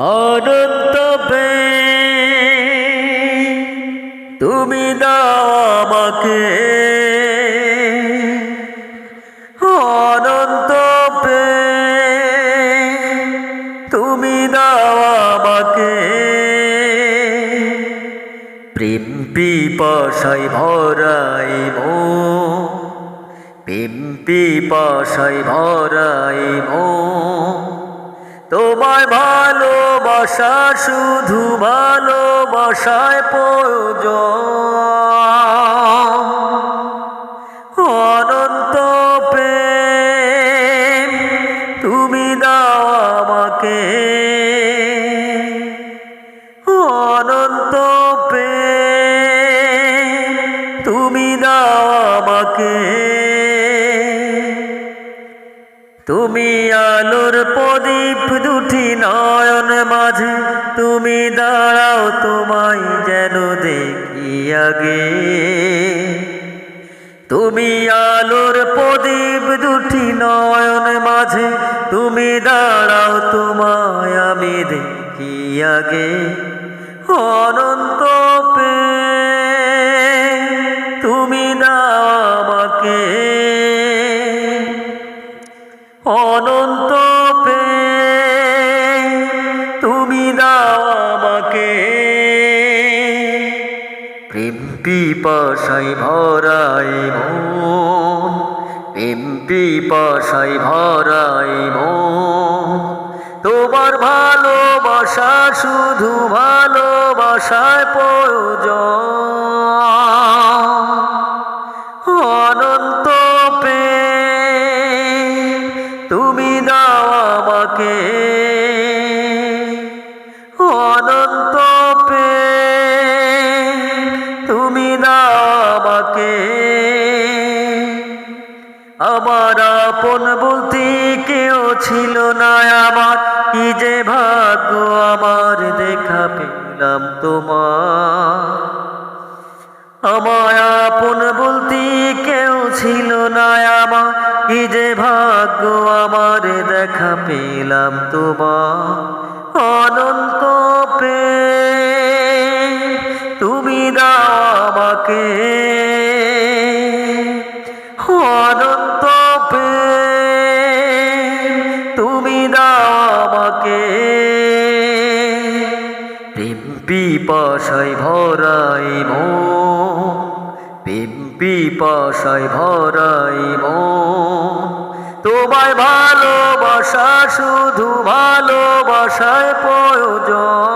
অনন্ত প্রেম তুমি দাও আমাকে, অনন্ত প্রেম তুমি দাও আমাকে। প্রেম পিপাসায় ভরাই মন, প্রেম পিপাসায় ভরাই মন, তোমায় ভালোবাসা শুধু ভালোবাসায় প্রয়োজন। অনন্ত প্রেম তুমি দাও আমাকে, অনন্ত প্রেম তুমি দাও আমাকে। তুমি আলোর প্রদীপ দুটি নয়ন মাঝে, তুমি দাঁড়াও তোমায় যেন দেখি আগে। তুমি আলোর প্রদীপ দুটি নয়ন মাঝে, তুমি দাঁড়াও তোমায় আমি দেখি আগে। অনন্ত প্রেম তুমি দাও আমাকে, অনন্ত প্রেম তুমি দাও আমাকে। প্রেম পিপাসায় ভরাই মন, প্রেম পিপাসায় ভরাই মন, তোমার ভালোবাসা শুধু ভালোবাসায় প্রয়োজন। অনন্ত প্রেম তুমি দাও আমাকে, অনন্ত প্রেম তুমি দাও আমাকে। আমার আপন বলতে কেউ ছিল না আমার, কি যে ভাগ্য আমার দেখা পেলাম তোমার। আমার আপন বলতে কেউ ছিল না আমার, কি যে ভাগ্য আমার দেখা পেলাম তোমার। অনন্ত প্রেম তুমি দাও আমাকে, অনন্ত প্রেম তুমি দাও আমাকে। প্রেম পিপাসায় ভরাই মন, প্রেম পিপাসায় ভরাই মন, তোমায় ভালোবাসা শুধু ভালোবাসায় প্রয়োজন।